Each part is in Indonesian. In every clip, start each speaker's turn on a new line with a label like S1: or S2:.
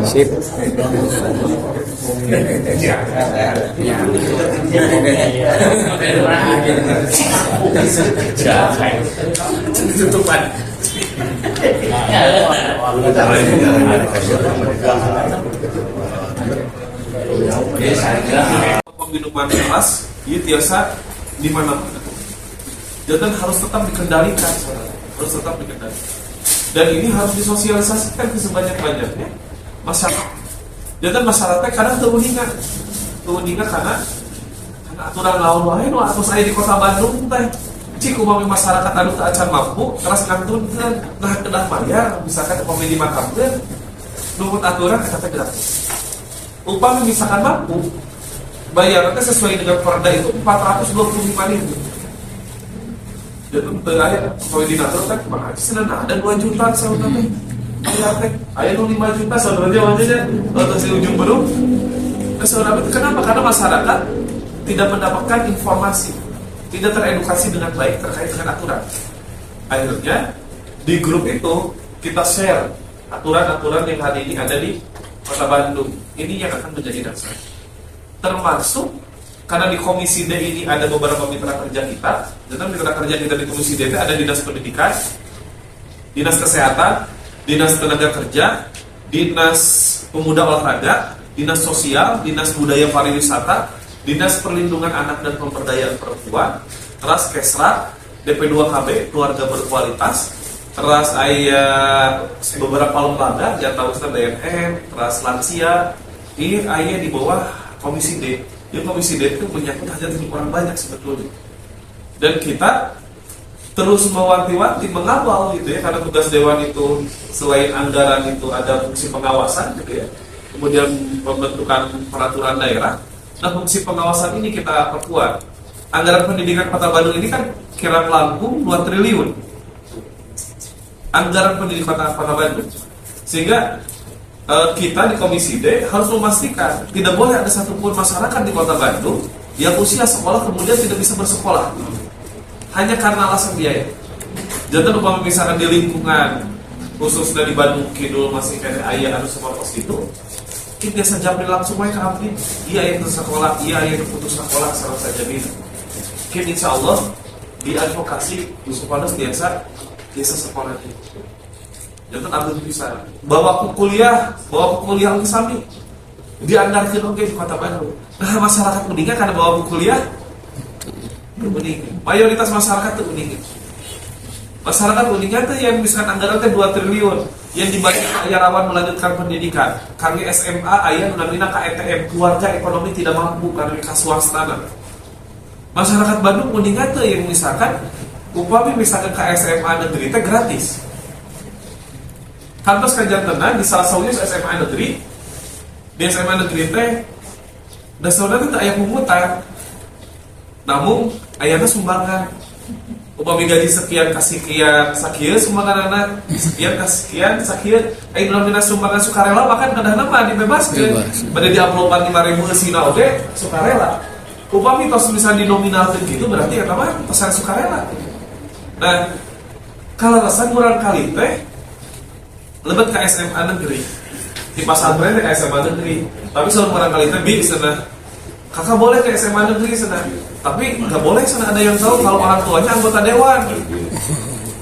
S1: Sip.
S2: Tutupan. Minuman keras, itu biasa di mana-mana. Dan harus tetap dikendalikan, harus tetap dikendalikan. Dan ini harus disosialisasikan ke sebanyak-banyaknya masyarakat. Dan masyarakat kadang terundingan karena aturan lawan lain atau saya di kota Bandung teh. Cik umami masyarakat anu teu acan mampu, keras ngantunkeun, nah kedah bayar, misalkan upami dimakamkeun, nurut aturan eta teh gratis. Upami misalkan mampu, bayarnya sesuai dengan perda itu 425.000. Jadi teu aya poe dina teh kan kumaha cenah ada 2 juta saudara teh. Bayar teh aya 5 juta saudara teh wajahnya atau si ujung belum. Saudara itu kenapa? Karena masyarakat tidak mendapatkan informasi, tidak teredukasi dengan baik terkait dengan aturan. Akhirnya di grup itu kita share aturan-aturan yang hari ini ada di Kota Bandung. Ini yang akan menjadi dasar. Termasuk karena di Komisi D ini ada beberapa mitra kerja kita. Dan mitra kerja kita di Komisi D itu ada Dinas Pendidikan, Dinas Kesehatan, Dinas Tenaga Kerja, Dinas Pemuda Olahraga, Dinas Sosial, Dinas Budaya Pariwisata, Dinas Perlindungan Anak dan Pemberdayaan Perempuan, teras Kesra, DP2KB, Keluarga Berkualitas, teras aya beberapa lembaga, jatah Ustaz BNN, teras lansia, ini aya di bawah Komisi D. Yang Komisi D itu menyangkut hajat hidup orang banyak sebetulnya. Dan kita terus mewanti-wanti, mengawal gitu ya, karena tugas Dewan itu selain anggaran itu ada fungsi pengawasan gitu ya. Kemudian pembentukan peraturan daerah. Nah, fungsi pengawasan ini kita perkuat. Anggaran pendidikan Kota Bandung ini kan kira melambung 2 triliun. Anggaran pendidikan Kota Bandung. Sehingga kita di Komisi D harus memastikan tidak boleh ada satupun masyarakat di Kota Bandung yang usia sekolah kemudian tidak bisa bersekolah hanya karena alasan biaya. Jadi umpama misalkan di lingkungan khususnya di Bandung Kidul masih kayak ayah anu sekolah itu, kita biasa jamri langsung wae ka abdi. Iya yang sekolah, iya yang putus sekolah salah saja bisa. Kita insya Allah di advokasi supaya biasa sekolah itu. Jangan abdi bisa bawa ku kuliah ke sami. Dianggarkeun oge di Kota Bandung. Nah, masyarakat meninggal karena bawa ku kuliah meninggal. Mayoritas masyarakat itu meninggal. Masyarakat meninggal itu yang misalkan anggaran teh 2 triliun. Yang dibagi aya rawan melanjutkan pendidikan. Kami SMA aya nu namina KETM, keluarga ekonomi tidak mampu karena kaswastana. Masyarakat Bandung meninggal teh yang misalkan upami misalkan ke SMA negeri teh gratis. Kantos kajantena di salah satunya SMA negeri. Di SMA negeri teh dasarnya teh aya pungutan. Namun ayana sumbangan. Upami gaji sekian kasih sekian sakieu sumbangan anak sekian sekian sakieu ai namina sumbangan sukarela bahkan kadang-kadang mah dibebaskeun pada diuploadan 5.000 eusina oge sukarela. Upami tos bisa dinominalkeun gitu berarti eta mah pesan sukarela. Nah, kalau rasa kurang kali teh lebet ke SMA negeri. Di pasantren ke SMA negeri. Tapi soal kurang kali teh bi cenah. Kakak boleh ke SMA negeri cenah. Tapi nggak boleh sana ada yang tahu kalau orang tuanya anggota dewan.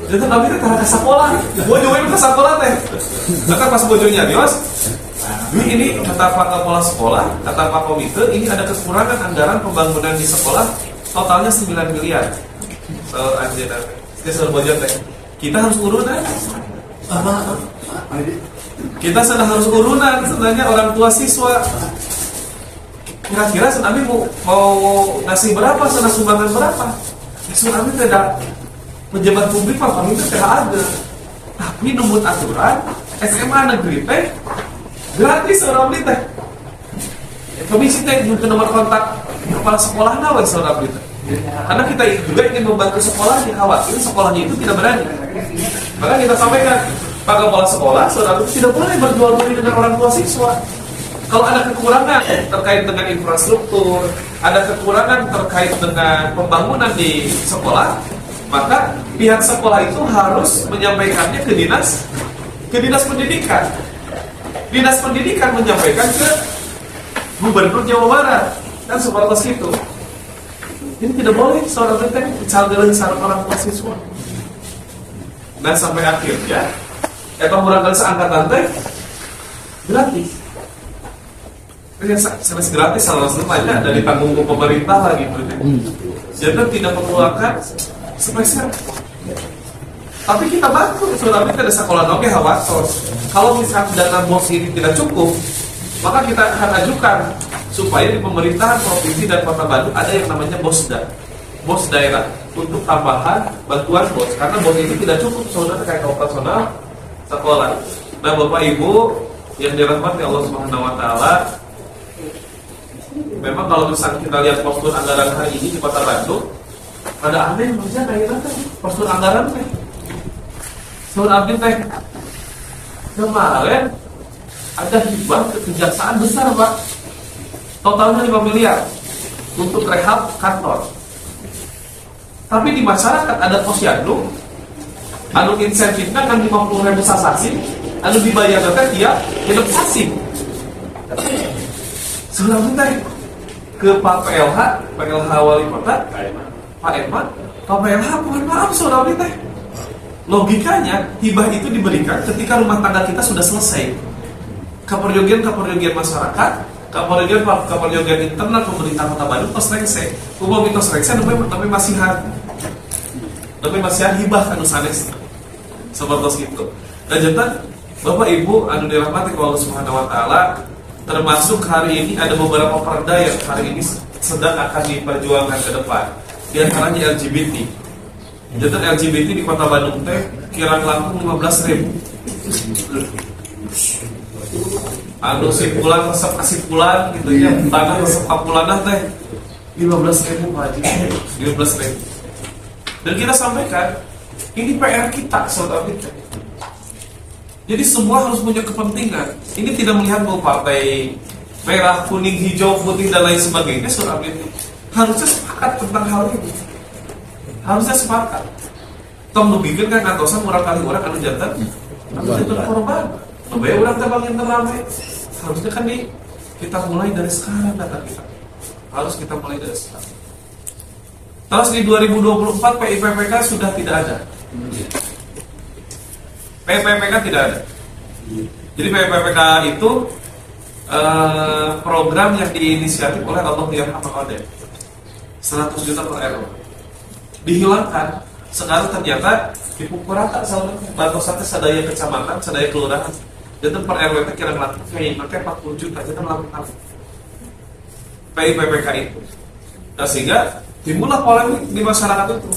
S2: Jadi kami teh ke sekolah. Bojonya ke sekolah teh. Maka pas bojonya dios, ini kata Pak Kepala Sekolah, kata Pak Komite, ini ada kekurangan anggaran pembangunan di sekolah totalnya 9 miliar. So anjir, kita bojo teh. Kita harus urunan. Kita sedang harus urunan sebenarnya orang tua siswa. Kira-kira Tsunami mau ngasih berapa, sana sumbangan berapa? Tsunami tidak pejabat publik mah kami tidak ada. Tapi numut aturan SMA negeri teh gratis orang beli teh. Komisi teh ke nomor kontak kepala sekolah nawa seorang beli teh. Karena kita juga ingin membantu sekolahnya, khawatir sekolahnya itu tidak berani. Maka kita sampaikan Pak Kepala Sekolah, saudara tidak boleh berjual beli dengan orang tua siswa. Kalau ada kekurangan terkait dengan infrastruktur, ada kekurangan terkait dengan pembangunan di sekolah, maka pihak sekolah itu harus menyampaikannya ke dinas pendidikan. Dinas pendidikan menyampaikan ke Gubernur Jawa Barat dan seperti itu. Ini tidak boleh seorang teh dicalgeun sareng orang tua siswa. Dan sampai akhirnya eta murangkeun seangkatan teh gratis. Service gratis salah satunya dari tanggung pemerintah lah gitu. Jadi tidak mengeluarkan spesial. Tapi kita bantu, soalnya kita ada sekolah oke hawasos. Kalau misalnya dana BOS ini tidak cukup, maka kita akan ajukan supaya di pemerintahan provinsi dan kota Bandung ada yang namanya BOS daerah untuk tambahan bantuan BOS. Karena BOS ini tidak cukup saudara kayak operasional sekolah. Nah Bapak Ibu yang dirahmati Allah Subhanahu Wa Taala, memang kalau misalnya kita lihat postur anggaran hari ini di kota Bandung, ada aneh maksudnya kayak postur anggaran teh. Saudara abdi teh kemarin ada hibah ke kejaksaan besar Pak, totalnya 5 miliar untuk rehab kantor. Tapi di masyarakat ada posyandu, anu insentifnya kan 50.000 sasasi, anu dibayar teh tiap hidup sasi. Saudara abdi teh ke Pak PLH Wali Kota, Pak Eman, Pak PLH mohon maaf saudara abdi teh. Logikanya hibah itu diberikan ketika rumah tangga kita sudah selesai. Keperyogian masyarakat, keperyogian internal pemerintah Kota Bandung tos rengse. Umum itu rengse tapi masihan hibah anu sanes. Seperti itu. Dan jantan Bapak Ibu anu dirahmati Allah Subhanahu Wa Taala, termasuk hari ini ada beberapa perda yang hari ini sedang akan diperjuangkan ke depan. Di antaranya LGBT. Jadi LGBT di kota Bandung teh kirang langkung 15.000. Anu simpulan resep kesimpulan gitu ya, tanah resep kapulanah teh 15.000 Pak Haji. 15.000. Dan kita sampaikan ini PR kita saudara kita. Jadi semua harus punya kepentingan. Ini tidak melihat bahwa partai merah, kuning, hijau, putih dan lain sebagainya saudara kita. Harusnya sepakat tentang hal ini. Harusnya sepakat. Tom nubikeun kan kantosan urang kali urang anu jantan korban. Lebih urang teh bangin ramai. Harusnya kan kita mulai dari sekarang kata kita. Harus kita mulai dari sekarang. Terus di 2024 PIPPK sudah tidak ada. PIPPK tidak ada. Jadi PIPPK itu program yang diinisiatif oleh Allah Ta'ala 100 juta per RW. Dihilangkan. Sekarang ternyata dipukul rata sama batasannya sadaya kecamatan, sadaya kelurahan. Jadi per RW kira-kira kayak 40 juta jadi melakukan PIPPK itu. Nah sehingga timbullah polemik di masyarakat itu.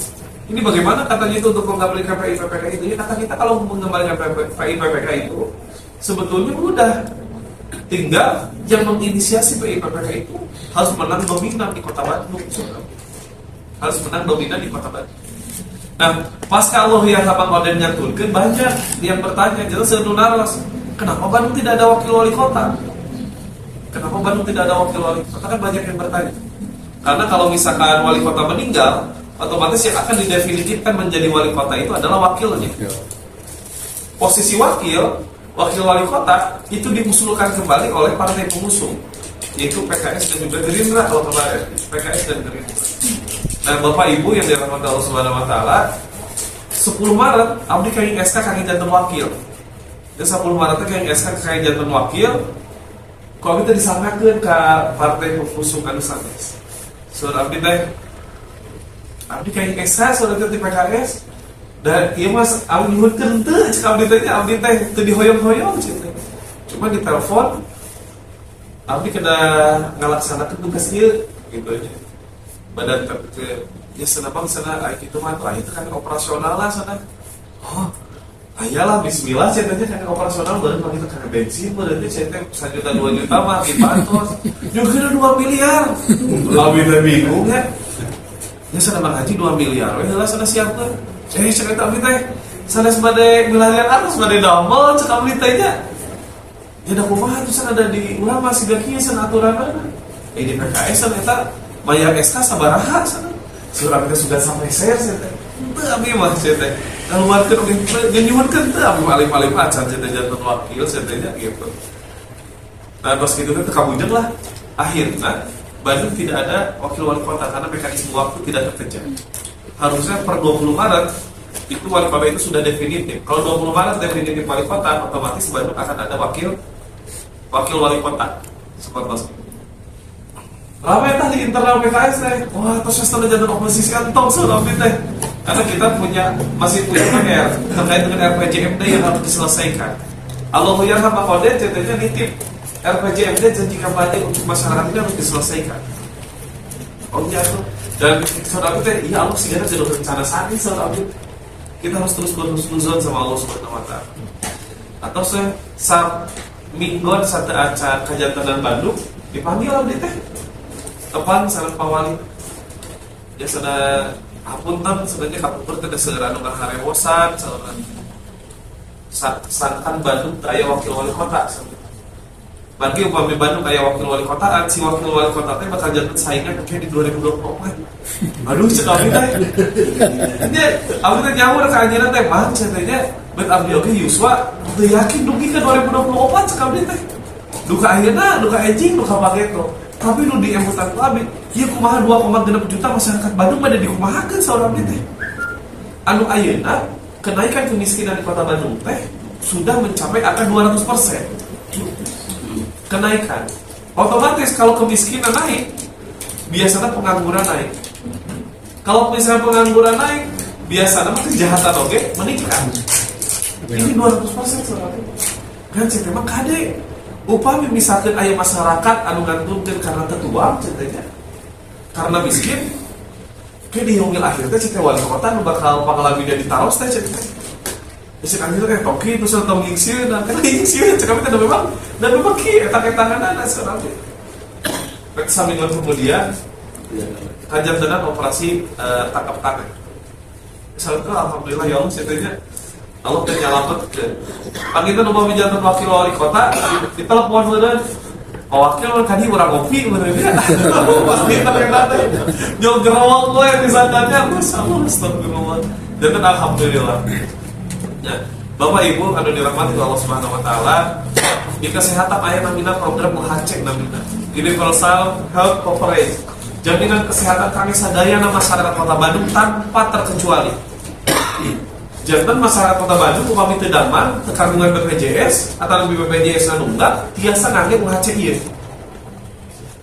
S2: Ini bagaimana katanya itu untuk mengembalikan PIPPK itu? Ya kata kita kalau mengembalikan PIPPK itu sebetulnya mudah. Tinggal yang menginisiasi PIPPK itu harus menang dominan di kota Bandung. Harus menang dominan di kota Bandung. Nah, pasca Allah yang Abang Oden nyaturkeun banyak yang bertanya, jadi sedunaros, kenapa Bandung tidak ada wakil wali kota? Kenapa Bandung tidak ada wakil wali kota? Kan banyak yang bertanya. Karena kalau misalkan wali kota meninggal, otomatis yang akan didefinitifkan menjadi wali kota itu adalah wakilnya. Posisi wakil wali kota itu diusulkan kembali oleh partai pengusung, yaitu PKS dan juga Gerindra kalau kemarin, PKS dan Gerindra. Nah Bapak Ibu yang dirahmati Allah Subhanahu Wa Taala, 10 Maret abdi kain SK kangge janten wakil. Dan 10 Maret kain SK kangge janten wakil. Kalau kita disamakeun ke partai pengusung anu sanes. Saudara abdi teh abdi kain SK saudara di PKS dan ieu mas abdi nyuhunkeun teu cek abdi teh teu dihoyong-hoyong cik. Cuma di telepon abdi kena ngalaksanakeun tugas ieu gitu aja. Badan ya sana bang sana itu mah itu kan operasional lah sana. Oh, ayalah bismillah centenya kan operasional baru begitu kan bensin berarti cente 1 juta 2 juta mah di bantos. Juga 2 miliar. Lebih bingung ya. Ya sana Bang Haji 2 miliar. Weh lah sana siapkeun. Cek eta abdi teh sana sabade milarian atas sabade damel cek abdi teh nya. Ya da kumaha tuh sana ada di ulama siga kieu sana aturanna. Di PKS eta bayar SK sabaraha sana. Surat kita sudah sampai share Teu abdi mah cenah teh. Ngaluarkeun oge nyuhunkeun teu abdi paling-paling acan cenah janten wakil cenah gitu. Nah, pas gitu kan kabujeng lah. Akhirnya Bandung tidak ada wakil wali kota karena mekanisme waktu tidak terkejar. Harusnya per 20 Maret itu wali kota itu sudah definitif. Kalau 20 Maret definitif wali kota, otomatis Bandung akan ada wakil wali kota. Seperti itu. Ramai tadi internal PKS teh. Wah, terus setelah jadi oposisi kantong sudah teh. Karena kita masih punya PR terkait dengan RPJMD yang harus diselesaikan. Allahu yarham Makodet contohnya nitip RPJMD janji kampanye untuk masyarakat ini harus diselesaikan. Oh iya tuh. Dan saudara kita, ya Allah sih jadi rencana saat ini saudara kita harus terus berhusnuzon sama Allah Subhanahu Wa Taala. Atau saat mingguan satu acara kejantanan Bandung dipanggil abdi teh tepan sareng pawali. Ya sudah apunten sebenarnya kapur teh segera anu ngaharewosan saluran sangkan Bandung aya wakil wali kota. Bagi upami Bandung kayak wakil wali kota, si wakil wali kota teh bakal jadi saingan kayak di 2024. Aduh, cek abdi teh. Nya abdi teh nyaur ka anjeunna teh mah cenanya bet abdi oge Yuswa teu yakin dugi ke 2024 cek abdi teh. Duka ayeuna, duka enjing, duka pageto. Tapi nu diembutan ku abdi, ieu kumaha 2,6 juta masyarakat Bandung pada dikumahakeun saur abdi teh. Anu ayeuna kenaikan kemiskinan di Kota Bandung teh sudah mencapai angka 200%. Kenaikan otomatis kalau kemiskinan naik biasanya pengangguran naik. Kalau misalnya pengangguran naik biasanya kejahatan oke meningkat. Ini 200% soalnya kan cerita mah kade upami misalkan aya masyarakat anu ngantungkeun karena tetuang ceritanya karena miskin ke di hungil akhirnya cerita wali kota nu bakal pangalabina ditaros teh cerita. Bisa anjir kayak toki terus atau ngingsiu dan kan ngingsiu cakap itu memang dan memang ki tangan-tangan sekarang. Sambil kemudian kajian dengan operasi tangkap tangan. Misalnya alhamdulillah ya Allah ceritanya Allah teh nyalamet ke. Pangita nu mau jantan wakil wali kota ditelepon meureun. Wakil kan ieu urang ngopi meureun ya. Pasti terkenal teh. Jol gerowok we disandarnya astagfirullah. Dan alhamdulillah. Ya, Bapak Ibu anu dirahmati Allah Subhanahu Wa Taala, di kesehatan aya namina program UHC namina Universal Health Coverage, jaminan kesehatan kami sadayana masyarakat Kota Bandung tanpa terkecuali. Jantan masyarakat Kota Bandung upami teu damang kandungan BPJS atau lebih BPJS anu enggak tiasa ngangge UHC ieu.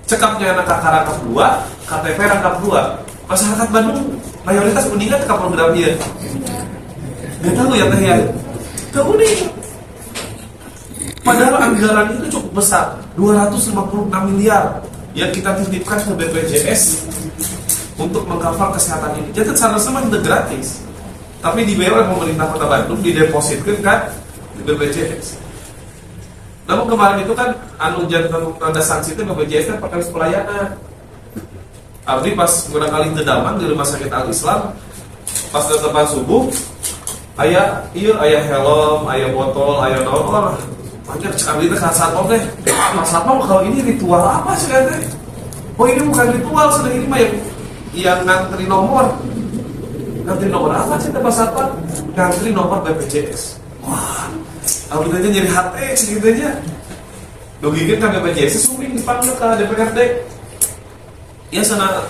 S2: Cekapnya anak rangkap 2, KTP rangkap 2. Masyarakat Bandung mayoritas meninggal ke program ieu. Gak tahu ya teh ya. Kemudian padahal anggaran itu cukup besar, 256 miliar yang kita titipkan ke BPJS untuk mengcover kesehatan ini. Jadi seharusnya itu gratis, tapi dibayar oleh pemerintah Kota Bandung, didepositkan kan di BPJS. Namun kemarin itu kan anu jantan tanda sanksi itu BPJS kan pakai pelayanan. Abdi pas barangkali terdamang di rumah sakit Al Islam, pas tetepan subuh aya helm, aya botol, aya nomor. Banyak sekali teh satpam teh. Mas satpam kalau ini ritual apa sih teh? Oh ini bukan ritual, sedang ini mah yang ngantri nomor. Ngantri nomor apa sih teh Mas satpam? Ngantri nomor BPJS. Wah, aku tanya nyari hati segitunya. Dogikeun ka BPJS suming dipanggil ka DPRD. Ya sana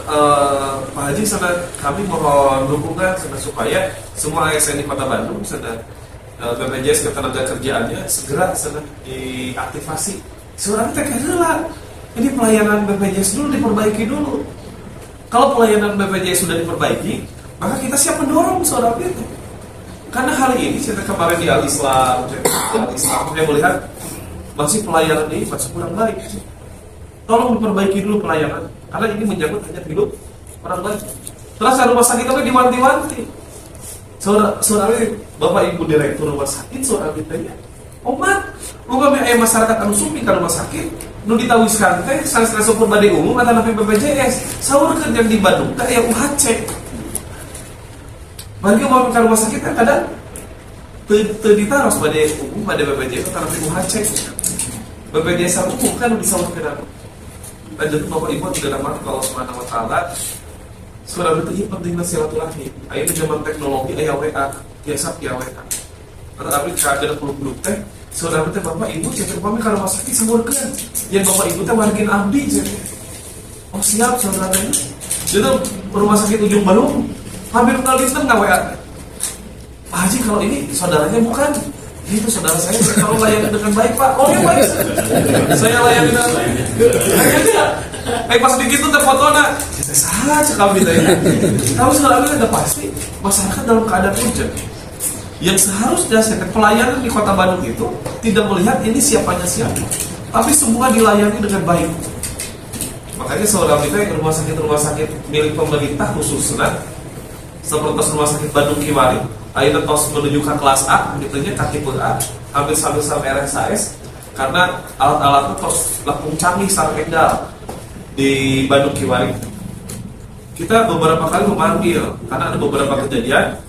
S2: Pak Haji sana kami mohon dukungan sana supaya semua ASN di Kota Bandung sana BPJS ketenaga kerjaannya segera sana diaktifasi. Seorang teh lah ini pelayanan BPJS dulu diperbaiki dulu. Kalau pelayanan BPJS sudah diperbaiki, maka kita siap mendorong seorang itu. Karena hal ini saya kemarin di Al Islam, saya melihat masih pelayanan ini masih kurang baik. Tolong diperbaiki dulu pelayanan, karena ini menyangkut hanya hidup orang lain. Terus rumah sakit kami diwanti-wanti. Saudara Bapak Ibu Direktur rumah sakit, saudara ditanya, omat, kami masyarakat anu sumi ke rumah sakit, nu ditawiskan teh sang super bade umum atau napi BPJS, saurkeun yang di Bandung teh aya UHC. Bagi mau ke rumah sakit kan kadang teu ditaros bade umum bade BPJS atau napi UHC. BPJS umum kan bisa urkeun. Lanjut Bapak Ibu tidak dapat kalau Subhanahu Wa Taala Saudara itu pentingnya silaturahmi. Ayo zaman teknologi aya WA, biasa via WA. Tetapi kada peluk-peluk teh, saudara teh bapak ibu cecer pami ka rumah sakit samurkeun. Yang bapak ibu teh wargin abdi cecer. Oh siap saudara teh. Jadi rumah sakit Ujung Balung hampir kali itu nggak WA. Pak Haji kalau ini saudaranya bukan. Itu saudara saya kalau layani dengan baik Pak. Oh ya baik. Saya layani dengan baik. Pas begitu teh fotona. Salah cekal kita ya. Kalau saudara udah pasti masyarakat dalam keadaan puncak. Yang seharusnya pelayanan di Kota Bandung itu tidak melihat ini siapanya siapa, tapi semua dilayani dengan baik. Makanya saudara kita rumah sakit milik pemerintah khususnya seperti rumah sakit Bandung Kiwari, akhirnya tos menuju ke kelas A, gitunya kaki A, hampir sampai RSAS, karena alat-alatnya tos langsung canggih sampai endal di Bandung Kiwari. Kita beberapa kali memanggil karena ada beberapa kejadian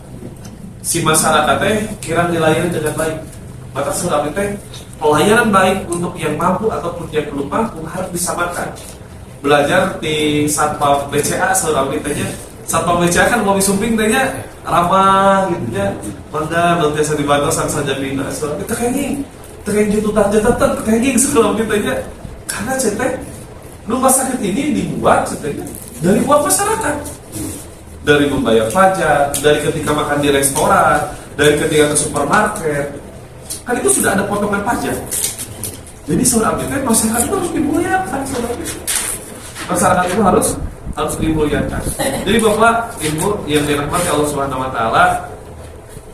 S2: si masyarakatnya kira dilayani dengan baik. Maka saudara kita pelayanan baik untuk yang mampu ataupun yang belum mampu harus disamakan. Belajar di Satpam BCA saudara kita Satpam BCA kan mau disumping tanya ramah gitu ya. Mangga nanti saya dibatasan saja bina. Saudara kita kayaknya gitu tetap kayaknya saudara kita karena cetek rumah sakit ini dibuat ceteknya dari buat masyarakat, dari membayar pajak, dari ketika makan di restoran, dari ketika ke supermarket, kan itu sudah ada potongan pajak. Jadi saudara kita masyarakat itu harus dimuliakan, masyarakat itu harus dimuliakan. Jadi bapak ibu yang dirahmati Allah Subhanahu Wa Taala,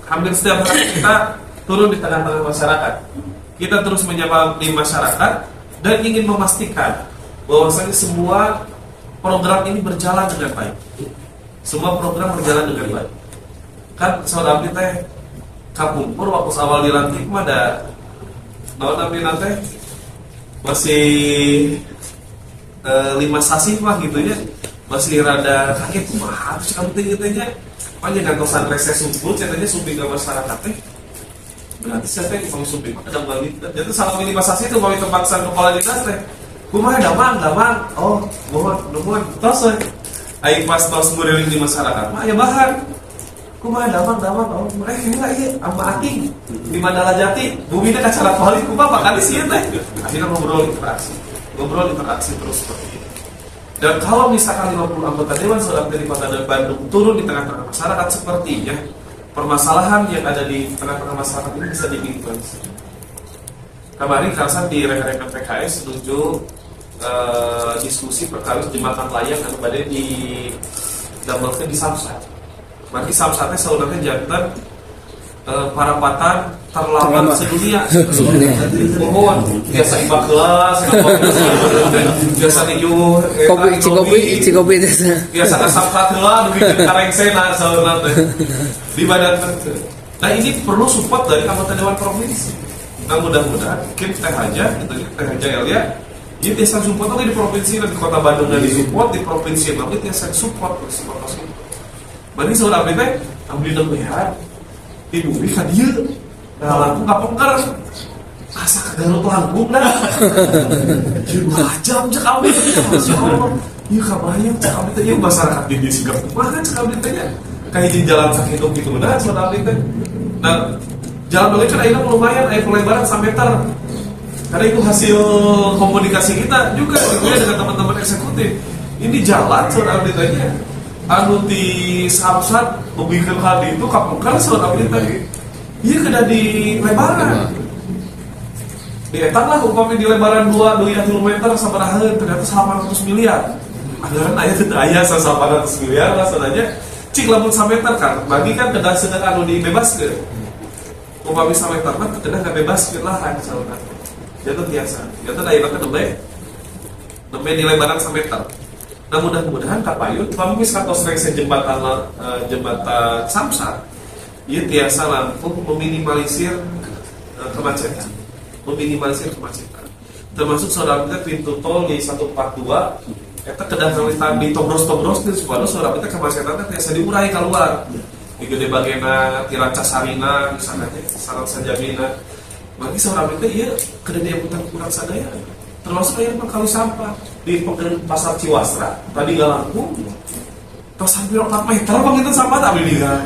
S2: hampir setiap hari kita turun di tengah-tengah masyarakat, kita terus menyapa di masyarakat dan ingin memastikan bahwasanya semua program ini berjalan dengan baik. Semua program berjalan dengan baik. Kan saudara kita Kapumpur waktu awal dilantik mah ada tapi nanti masih 5 sasi mah gitu ya, masih rada kaget mah harus kamu tanya panjang kantosan reses sumpul ceritanya sumping ke masyarakat teh berarti siapa yang mau sumping ada balik jadi salah 5 sasi itu mau tempatsan kepala dinas teh kumaha damang oh nuhun tos aing pas tos nguriling di masyarakat mah aya bahan kumaha damang oh mereka ieu ama aking di Mandala Jati bumina kacara balik kumaha kali sieun teh akhirnya ngobrol interaksi terus seperti itu. Dan kalau misalkan 50 anggota dewan saudara dari Kota Bandung turun di tengah-tengah masyarakat, sepertinya permasalahan yang ada di tengah-tengah masyarakat ini bisa diinfluence. Kemarin Karsan di rekan-rekan PKS setuju diskusi perkara jembatan layang yang berada di Damelke di Samsat. Berarti Samsatnya saudara jantan parapatan terlambat sedunia. Mohon biasa ibak kelas, biasa niu kopi biasa kasaprat heula bikin karengsena saudara di badan teh. Nah ini perlu support dari anggota dewan provinsi. Nah mudah-mudahan kita aja Elia ini tiasa support di provinsi di Kota Bandung dan disupport di provinsi tapi tiasa support itu. Berarti saudara teh ambil nembehan ibu ini kan dia lagu gak pengker asa kegarut langgung dah 2 jam cek abdi Masya Allah iya kabarnya cek abdi tanya masyarakat di Singapura kan cek abdi tanya kayak di jalan sakit gitu nah cek abdi tanya nah jalan balik kan akhirnya lumayan air pelebaran 1 meter karena itu hasil komunikasi kita juga dengan teman-teman eksekutif ini jalan cek abdi tanya anu di Samsat membikin hal itu kapungkal saudara tadi iya kena di lebaran dietang lah umpamanya di lebaran 2 km sabaraheun ternyata 800 miliar anggaran aya teu aya 800 miliar lah saudanya cik lamun 1 meter kan bagi kan kena sedang anu dibebaskeun umpamanya 1 meter mah kena enggak bebaskeun lahan saudara jatuh biasa jatuh aya kan nembe di lebaran 1 meter. Nah mudah-mudahan kapayun kami kantos rengse jembatan Samsat ieu tiasa lampung meminimalisir kemacetan. Termasuk saudara kita pintu tol di 142 eta kedah ngalitan di tobros-tobros supaya saudara kita kemacetan tiasa diurai keluar. Di gede bagena ti Rancasarina misalnya saran sajamina. Bagi saudara kita ieu kedah diaputan kurang sadaya. Termasuk air kali sampah di pasar Ciwastra tadi gak laku tos sampai 4 meter bang itu sampah tak beli kan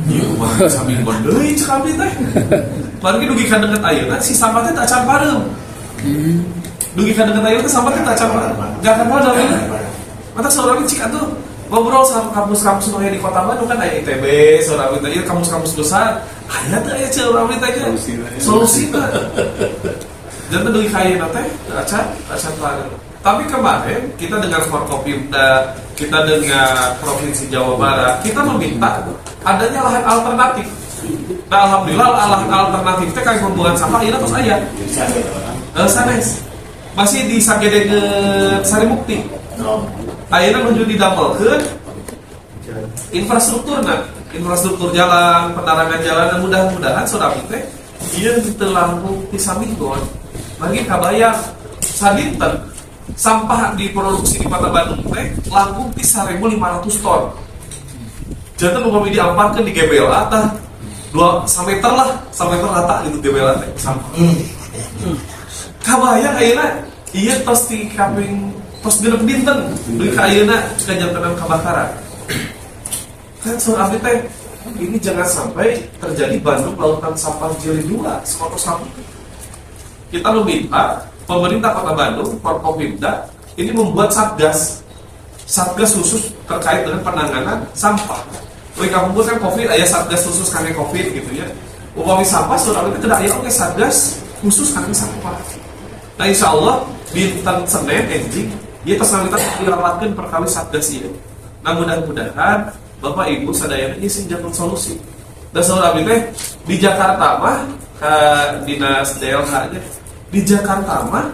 S2: iya mah sambil gondoi cek abdi teh lagi dugi ka deket ayeuna si sampah teh tak can parem dugi ka deket ayeuna sampah teh tak can parem gak akan modal mata seorang cik atuh ngobrol sama kampus-kampus yang di kota Bandung kan aya ITB seorang teh kampus-kampus besar aya teh aya seorang teh solusi teh jangan dugi ka ayeuna teh acan parem. Tapi kemarin kita dengan Forkopimda, kita dengan Provinsi Jawa Barat, kita meminta adanya lahan alternatif. Nah, alhamdulillah lahan alternatifnya kayak pembuangan sampah ini terus aya. Sanes masih di Sagedegeun Sarimukti. Ayeuna menuju didamel infrastruktur jalan, penerangan jalan, dan mudah-mudahan saudara teh ieu teu langkung ti saminggon. Lagi kabayang sadinten sampah diproduksi di Kota Bandung teh langkung ti 1.500 ton. Jangan umpami diamparkeun di GBLA tah 2 meter lah, 1 meter rata gitu GBLA teh sampah. Kabayang ayeuna ieu tos ti kaping tos genep dinten deui ka ayeuna kajantenan kebakaran. Kan saur abdi teh ini jangan sampai terjadi Bandung lautan sampah jilid 2 100. Kita meminta pemerintah Kota Bandung, Forkopimda, ini membuat satgas khusus terkait dengan penanganan sampah. Mereka membuat kan COVID, ada satgas khusus karena COVID gitu ya. Upami sampah, saudara itu tidak ada oke satgas khusus karena sampah. Nah insya Allah dinten Senin enjing, dia terus kita dirawatkan perkali satgas ini. Nah mudah-mudahan Bapak Ibu sadayana ini sing jantung solusi. Dan saudara itu di Jakarta mah dinas DLH-nya di Jakarta mah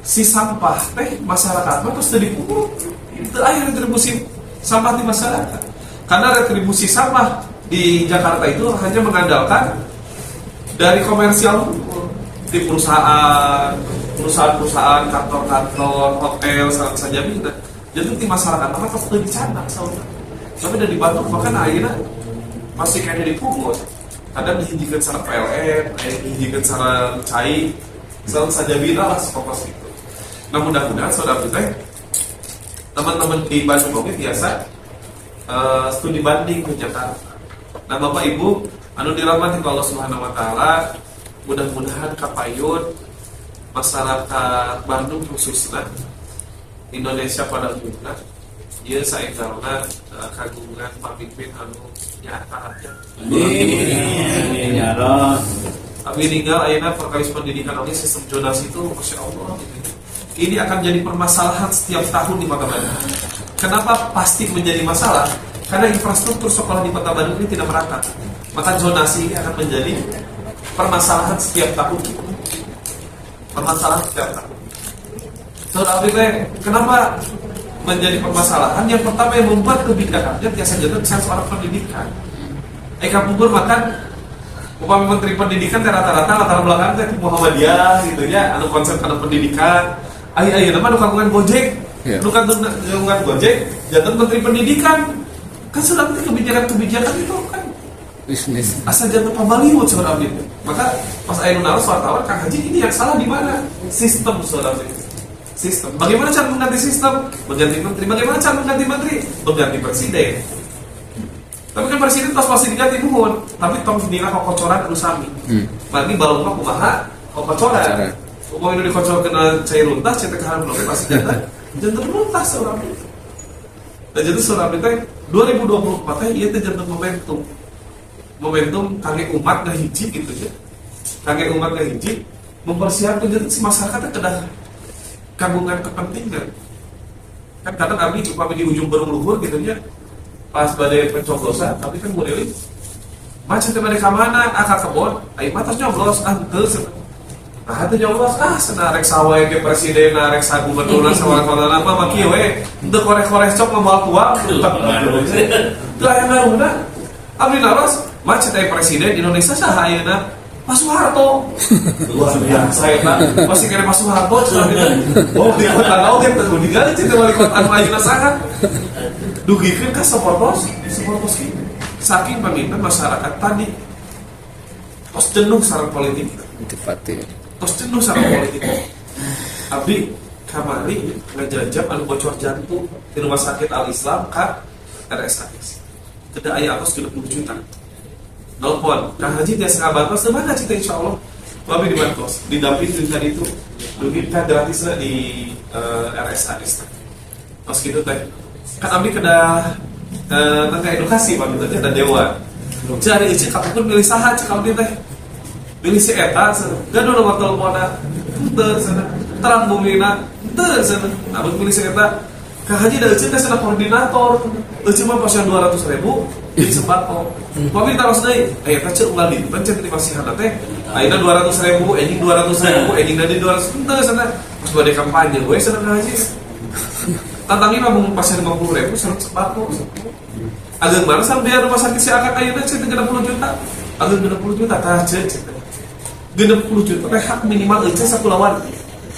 S2: si sampah teh masyarakat mah terus dipungut itu akhir retribusi sampah di masyarakat karena retribusi sampah di Jakarta itu hanya mengandalkan dari komersial di perusahaan kantor-kantor hotel saja bisa jadi di masyarakat mah terus dicana tapi dari Bandung bahkan akhirnya masih kayak dipungut kadang dihijikan secara PLN dihijikan secara cair selalu saja bina lah fokus itu. Nah mudah-mudahan saudara kita teman-teman di Bandung Covid biasa studi banding ke Jakarta. Nah Bapak Ibu anu dirahmati Allah Subhanahu Wa Taala, mudah-mudahan kapayun masyarakat Bandung khususnya Indonesia pada umumnya dia saenggalna kagungan pamimpin anu nyata aja. Amin ya Allah. Tapi tinggal ayeuna perkawis pendidikan oke sistem zonasi itu Masya Allah ini akan jadi permasalahan setiap tahun di Kota Bandung. Kenapa pasti menjadi masalah? Karena infrastruktur sekolah di Kota Bandung ini tidak merata. Maka zonasi ini akan menjadi permasalahan setiap tahun. Saudara kenapa menjadi permasalahan? Yang pertama yang membuat kebijakannya biasa jadi seorang pendidikan. Eka Bubur makan upama Menteri Pendidikan rata-rata latar belakang teh Muhammadiyah gitu ya, anu konsep anu pendidikan. Ayeuna mah nu kagungan Gojek, nu kagungan Gojek, jantan Menteri Pendidikan. Kan sudah kebijakan itu kan bisnis. Asal jantan pabaliut saudara abdi. Maka pas ayeuna naros wartawan Kang Haji ini yang salah di mana? Sistem saudara abdi. Sistem. Bagaimana cara mengganti sistem? Mengganti menteri. Bagaimana cara mengganti menteri? Mengganti presiden. Tapi kan presiden tos pasti diganti muhun, tapi tong dina kocoran anu sami. Berarti balon mah kumaha? Kocoran. Umum ini dikocor kena cair luntas, cetek harap belum pasti jantan luntas seorang itu. Dan jadi seorang itu 2024 teh ieu teh jantan momentum kangge umat ngahiji gitu ya. Kangge umat ngahiji mempersiapkan jantan si masyarakat kedah kagungan kepentingan. Kan kadang abdi upami di ujung berung luhur gitu ya. Pas badai pencoblosan, tapi kan model itu macet badai kamana, kebon, ayo matas nyoblos, teu nah itu nyoblos, senarek sawai ke presiden, narek sa gubernur, sawan-sawan apa, maki we, untuk korek-korek cok membawa tua, itu ayah ngaruna, abdi naros, macet presiden Indonesia sah ayeuna, Pak Soeharto, luar biasa ya, pasti kira Pak Soeharto, oh di kota laut yang tergudikan, cerita wali kota anu ayeuna sangat. Dugikan ke seportos ini saking paminta masyarakat tadi tos jenuh sarang politik tos jenuh sarang politik abdi kamari ngejajab anu bocor jantung di rumah sakit Al Islam ka RSAS. Tidak ayah atas 30 juta. Nelpon, Kang Haji dia sahabat mas, mana cita insya Allah. Wabi di Bantos, didampingin tadi itu, duit kan gratisnya di RSAS. Pas gitu teh, kan Abi kena tentang edukasi pak, gitu ada dewan. Jadi isi kapten milih saha cek Abi teh, milih si eta, gak dulu nomor teleponnya, terang bumina, abis milih si eta. Kang Haji dari Ecin sana koordinator, Ecin mah pasien 200.000 di sembako. Tapi taros deui, eta ceu ulah di pencet di masihan teh. Ayeuna 200.000, anjing 200.000, anjing dari 200 teu sana. Pas bade kampanye we sana Kang Haji. Tantangi mah mun pasien 50.000 sareng sembako. Ageung mana sang biaya rumah sakit si akak ayeuna ceu 60 juta. Ageung 60 juta tah ceu. 60 juta teh hak minimal Ecin sakulawan.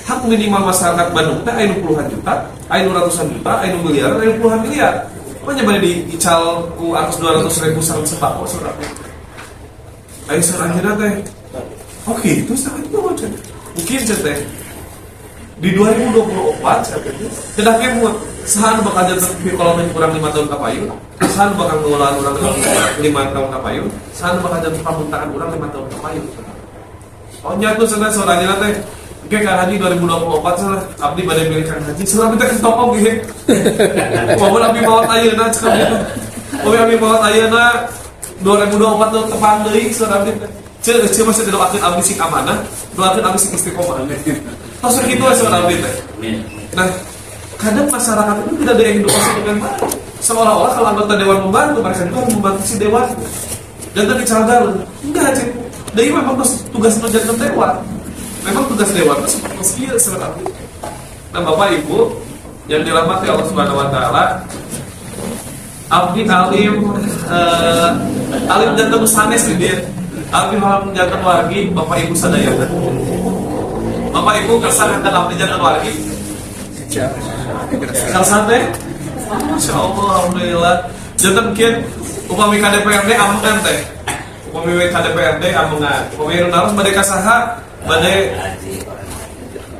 S2: Hak minimal masyarakat Bandung teh aya puluhan juta, aya ratusan juta, aya miliar, aya puluhan miliar. Pokoknya bade diical ku atas 200.000 sareng sembako saudara. Ayo selanjutnya teh. Oke, itu sangat bagus. Mungkin teh di 2024 tidak kemut. Sahan bakal jadi kalau kurang 5 tahun kapayun, sahan bakal ngelola orang 5 tahun kapayun, sahan bakal jadi pemerintahan orang 5 tahun kapayun. Oh nyatu selanjutnya teh. Oke, Kang Haji 2024 salah abdi badai milih Kang Haji salah minta ketopong gitu. Mau abdi bawa ayeuna cekap gitu. Mau abdi bawa ayeuna 2024 tuh tepang deui salah abdi. Ceu masih doakeun abdi sing amanah, doakeun abdi sing istiqomah. Tos kitu salah abdi teh. Nah, kadang masyarakat itu tidak ada yang edukasi dengan baik. Seolah-olah kalau anggota dewan membantu, mereka juga membantu si dewan. Dan tadi canggal, enggak cek. Dari memang tugas menjaga dewan. Memang tugas dewan itu seperti itu sebenarnya. Nah Bapak Ibu yang dirahmati Allah Subhanahu Wa Taala, abdi alim jantan sanes dia, abdi alim jantan wargi, Bapak Ibu sadaya. Bapak Ibu kersane dan abdi jantan wargi. Kersane, Masya Allah, alhamdulillah. Jantan kian upami KDPRD amungan teh, upami KDPRD amungan, upami harus badai kasaha. Badai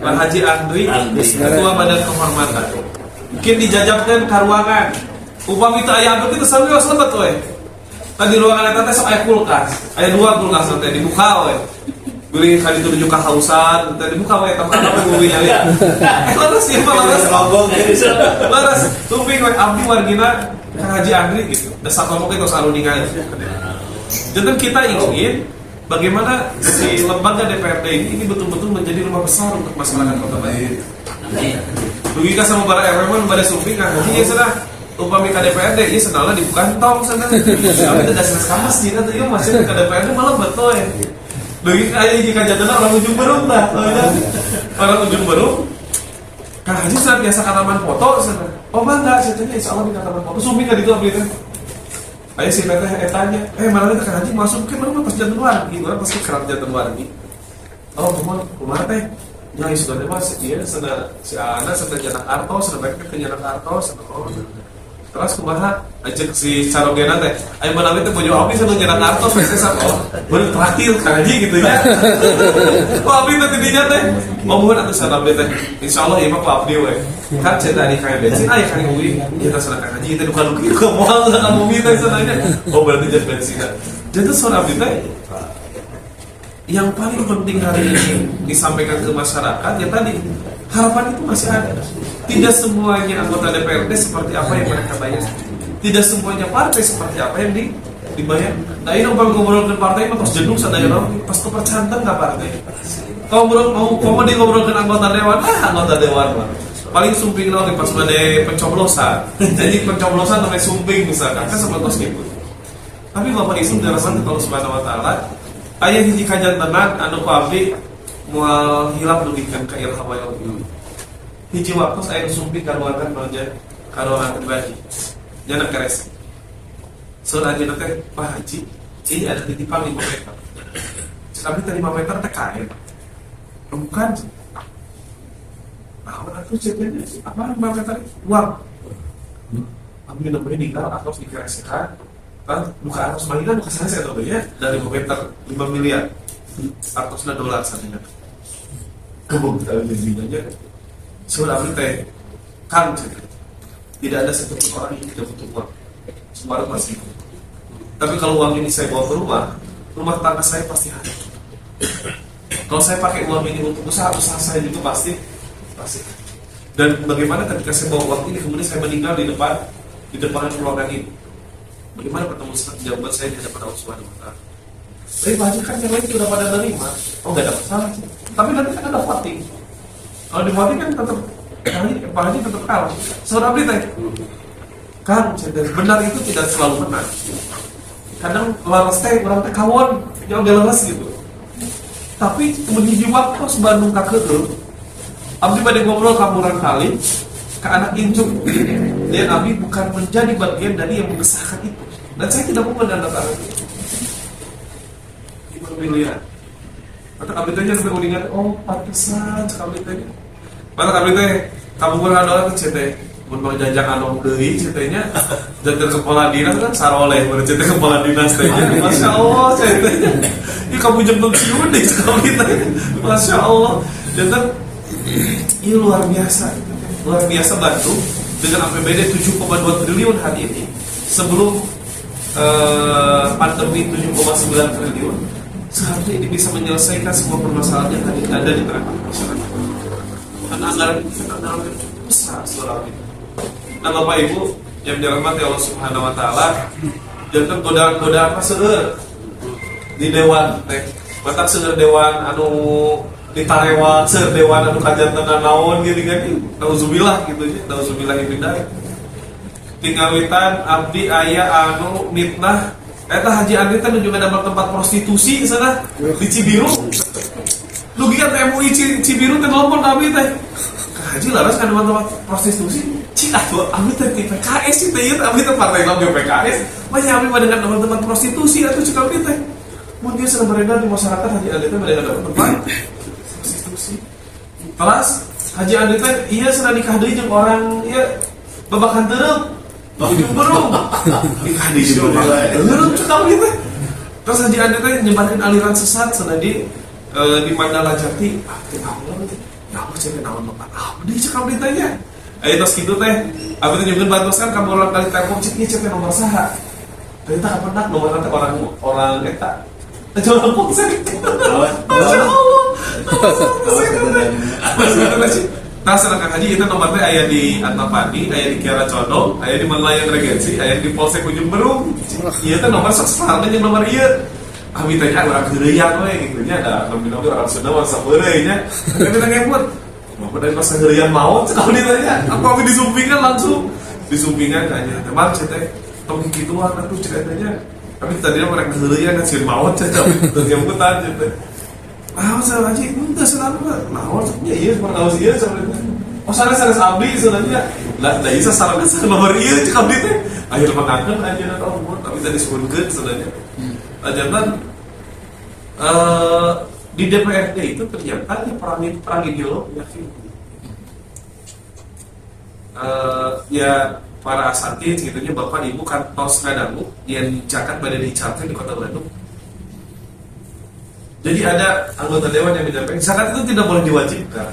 S2: Pak Haji Andri, Ketua Badan Kehormatan. Mungkin dijajabkan ke ruangan. Upami itu ayah abdi itu sambil selebat we. Tadi ruangan eta teh sok aya kulkas. Aya 2 kulkas teh dibuka we. Beli kali itu juga hausan, teh dibuka we tampan apa gue nyali. Laras ieu mah laras tuping we abdi wargina Kang Haji Andri gitu. Da sakomok itu selalu ningali. Jadi kita ingin bagaimana si lembaga DPRD ini betul-betul menjadi rumah besar untuk masyarakat Kota Bandung. Logika sama para RW pada sumping kan, iya sana upami KDPRD, iya senala dibuka tong sana. Tapi tidak selesai masjid atau iya masjid KDPRD malah betul ya. Logika aja jika jadinya orang ujung berung lah, orang ujung berung. Kang Haji sudah biasa kataman foto sana. Oh enggak, ceritanya insya Allah di kataman foto sumping kan itu abis itu. Ayo si teteh tanya, malah kita Kang Haji masuk ke mana pas jantan wargi, orang pasti kerap jantan wargi. Oh, kumaha teh? Ya sudah mas, iya sana si anak sana Janak Arto, sana baik ke Janak Arto, sana terus kumaha ajak si Carogena teh, ayo mana teh bojo api sana Janak Arto, spesies oh, baru terakhir Kang Haji gitu ya. Oh api teh tidinya teh, mohon atuh sana teh, insyaallah ya mah abdi we. Kan cerita di kayak bensin, ayo kali uwi kita sana Kang Haji kita duka moal sana bumi teh sananya. Oh berarti jadi bensin. Jadi suara abdi teh yang paling penting hari ini disampaikan ke masyarakat ya tadi harapan itu masih ada. Tidak semuanya anggota DPRD seperti apa yang mereka bayar. Tidak semuanya partai seperti apa yang dibayar. Nah ini umpama ngobrolkan partai mah terus jenuh sadaya orang pas kepercantan nggak partai. Kalau mau ngobrolkan anggota dewan mah paling sumping loh pas badai pencoblosan. Jadi pencoblosan namanya sumping misalkan kan seperti itu. Tapi Bapak Ibu dirahmati Allah Subhanahu Wa Taala. Aya hiji kajantenan anu ku abdi moal hilap dugikan ka ilham wa ilmu. Hiji waktu saya sumping karuangan manja karuangan pribadi. Jana keres. Selanjutnya teh Pak Haji, ini ada titipan 5 meter. Tapi tadi 5 meter teh kain. Bukan. Nah, aku ceritanya apa 5 meter uang. Abdi namanya tinggal atau dikereskan. Buka atas mainan buka saya atau ya dari 5 meter 5 miliar $100 saja kebun kita aja sudah teh kan tidak ada satu orang yang tidak butuh uang separuh masih. Tapi kalau uang ini saya bawa ke rumah tangga saya pasti ada. Kalau saya pakai uang ini untuk usaha saya juga pasti. Dan bagaimana ketika saya bawa uang ini kemudian saya meninggal di depan ruangan ini? Bagaimana pertanggungjawaban saya di hadapan Allah Subhanahu wa Ta'ala? Tapi banyak kan yang lain sudah pada nerima, nggak ada masalah. Tapi nanti kan ada voting. Kalau di voting kan tetap Pak Haji tetap kalah. Seorang berita kan benar itu tidak selalu benar. Kadang laras orang kawan yang laras gitu. Tapi menghiji waktu Bandung kakeu, abdi pada ngobrol kamuran kali ke anak incuk. Dan abdi bukan menjadi bagian dari yang mengesahkan itu. Dan saya tidak mau menandatangani itu. Pemilihan. Mata abdi teh sampai uningan, pantesan sekali teh. Mata abdi teh kamu kurang orang teh. Mun mau jajak anu deui ceritanya jajar kepala dinas kan saroleh mun cerita kepala dinas teh. Masya Allah ceritanya. Ini kamu jam pensiun deh sekali teh. Masya Allah. Dan ini luar biasa bantu dengan APBD 7,2 triliun hari ini sebelum pandemi 7,9 triliun. Seharusnya ini bisa menyelesaikan semua permasalahan yang ada di tengah masyarakat. Karena anggaran besar seorang itu. Nah Bapak Ibu yang dirahmati Allah Subhanahu Wa Taala, jangan godaan seueur di dewan teh. Batak seueur dewan anu ditarewa, seueur dewan anu kajantenan naon gini-gini. Nauzubillah gitu nya, nauzubillah bidah. Tinggawitan abdi aya anu mitnah eta Haji Andri teh juga ada tempat prostitusi sana di Cibiru. Dugi kan MUI Cibiru teh nelpon abdi teh. Haji laras kan tempat prostitusi. Cina tuh abdi teh di PKS sih teh abdi teh partai lawan PKS. Mah abdi mah dengan tempat prostitusi atuh cek abdi teh. Mun dia sedang beredar di masyarakat Haji Andri teh ada tempat prostitusi. Kelas Haji Andri teh ieu sedang nikah deui jeung orang ieu babakan teureum. Ujung berung nikah di situ berung cekal gitu. Terus Haji Andri teh nyebarkan aliran sesat sudah di Mandala Jati. Ya Allah cek naon Bapak abdi cekal ditanya. Ayo tos kitu teh abdi teh nyugun bantos kan kamu orang kali telepon cek ieu cek nomor saha. Ternyata kapendak nomor teh orang eta. Coba pulsa. Masya Allah. Nah, sedangkan Haji itu nomor teh aya di Antapani, aya di Kiara Condong, aya di Manlayan Regensi, aya di Polsek Ujung Berung. Ieu teh nomor saksana jeung nomor ieu. Abi teh urang heureuyan we kitu nya da nomi-nomi orang Sunda mah sabeureuy nya. Tapi teh ngemut. Mau dari pas heureuyan maot sekali teh nya. Aku abi disumpingan langsung. Disumpingan nya teh mah teh tong kituan atuh ceritanya. Tapi tadinya mereka heureuyan kan sieun maot teh. Terus ngemutan teh. Saya Haji, entah selalu nawarnya iya, nawas iya sebenarnya. Sanes abdi sebenarnya. Lah, bisa sarannya nomor iya cek abdi teh. Akhir mengakeun aja tahu tapi tadi disebutkeun sebenarnya. Lanjutan di DPRD itu ternyata perang ideologi ya para asatid gitunya Bapak Ibu kantos ngadangu yang cakat pada dicatat di Kota Bandung. Jadi ada anggota dewan yang menyampaikan zakat itu tidak boleh diwajibkan.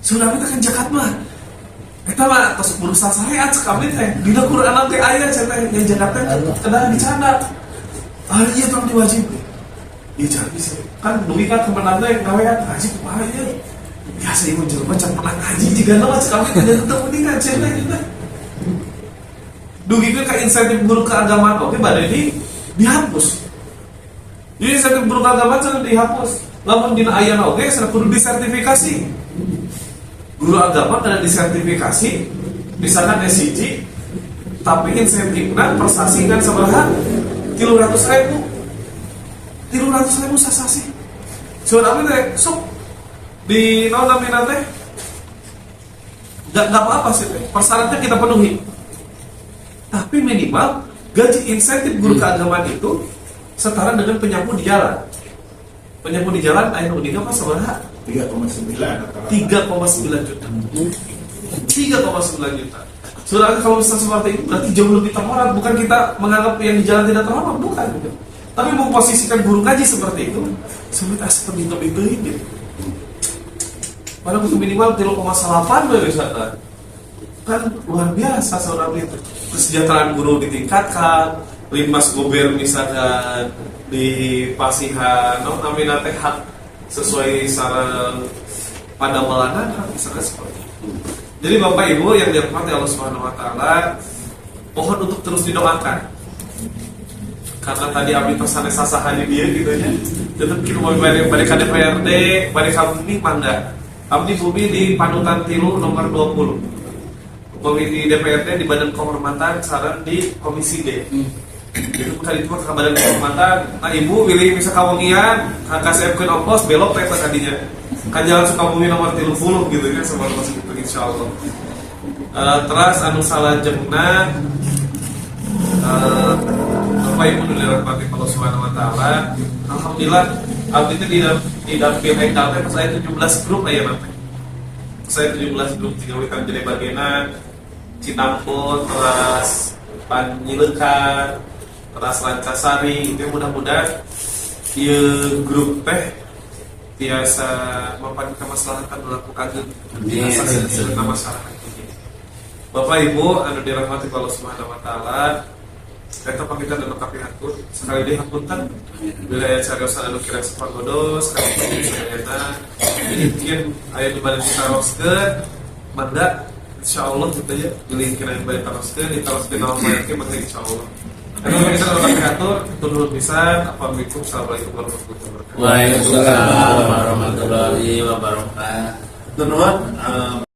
S2: Sudah kita kan zakat mah. Eta mah tos urusan syariat sekali teh. Di Quran nanti aya cenah yang zakat teh kedah dicatat. Iya tong diwajibkan. Ieu jadi sih. Kan duit kan kemenang teh gawean haji kumaha ieu. Biasa ieu jelema can pernah ngaji jiga naon sekali teh tetep mendingan cenah kita. Dugikeun ka insentif guru keagamaan oke bade dihapus. Jadi sertifikat guru agama sudah dihapus. Lamun dina ayana oge sudah kudu disertifikasi. Guru agama kena disertifikasi, misalkan SCG, tapi insentifna prestasi kan sabaraha? 300.000. 300.000 sasasi. Soal apa teh? Sok di naon namina teh? Enggak apa-apa sih teh. Persyaratan kita penuhi. Tapi minimal gaji insentif guru keagamaan itu setara dengan penyapu di jalan. Penyapu di jalan ayo udah apa seberapa? 3,9 juta. 3,9 juta. Soalnya kalau misalnya seperti itu berarti jauh lebih terhormat. Bukan kita menganggap yang di jalan tidak terhormat, bukan. Tapi memposisikan guru ngaji seperti itu, seperti asal itu ini. Padahal butuh minimal 3,8 misalnya. kan luar biasa seorang itu. Kesejahteraan guru ditingkatkan, linmas gober misalkan dipasihan, namina teh hak sesuai saran pada melanan misalkan seperti itu. Jadi Bapak Ibu yang dirahmati Allah Subhanahu Wa Taala, mohon untuk terus didoakan. Karena tadi abdi pesannya sasahan dia gitu ya. Tetap kita mau balik DPRD, balik kami mangga. Abdi bumi di Panutan Tilu nomor 20. Komisi DPRD di Badan Kehormatan, saran di Komisi D. Itu bukan itu ke Badan Kehormatan. Nah ibu pilih bisa kawangian, KSM ongkos belok teh tadinya. Kan jalan Sukabumi nomor 30 gitu kan sama masih gitu insyaallah. Terus anu salajengna Bapak Ibu dirahmati Allah Subhanahu Wa Taala, alhamdulillah abdi itu di dapil hektar teh saya 17 grup aya nanti. Saya 17 grup digawekan jadi bagianan Cinampur, terus Panjilekan, terus Lancasari. Itu mudah-mudahan ieu grup teh biasa mempan kemaslahatan melakukan biasa masyarakat. Bapak Ibu anu dirahmati Allah Subhanahu Wa Taala, kita pamitan dan lengkap hatur sekali deh hapunten wilayah cariosan anu kira sapagodos kami sadayana. Jadi mungkin aya di balik kita roskeun mangga insyaallah kita ya pilih kira yang balik roskeun ditaroskeun naon bae ke mangga insyaallah. Anu kita lengkap hatur turun pisan. Assalamualaikum warahmatullahi wabarakatuh.
S1: Waalaikumsalam warahmatullahi wabarakatuh.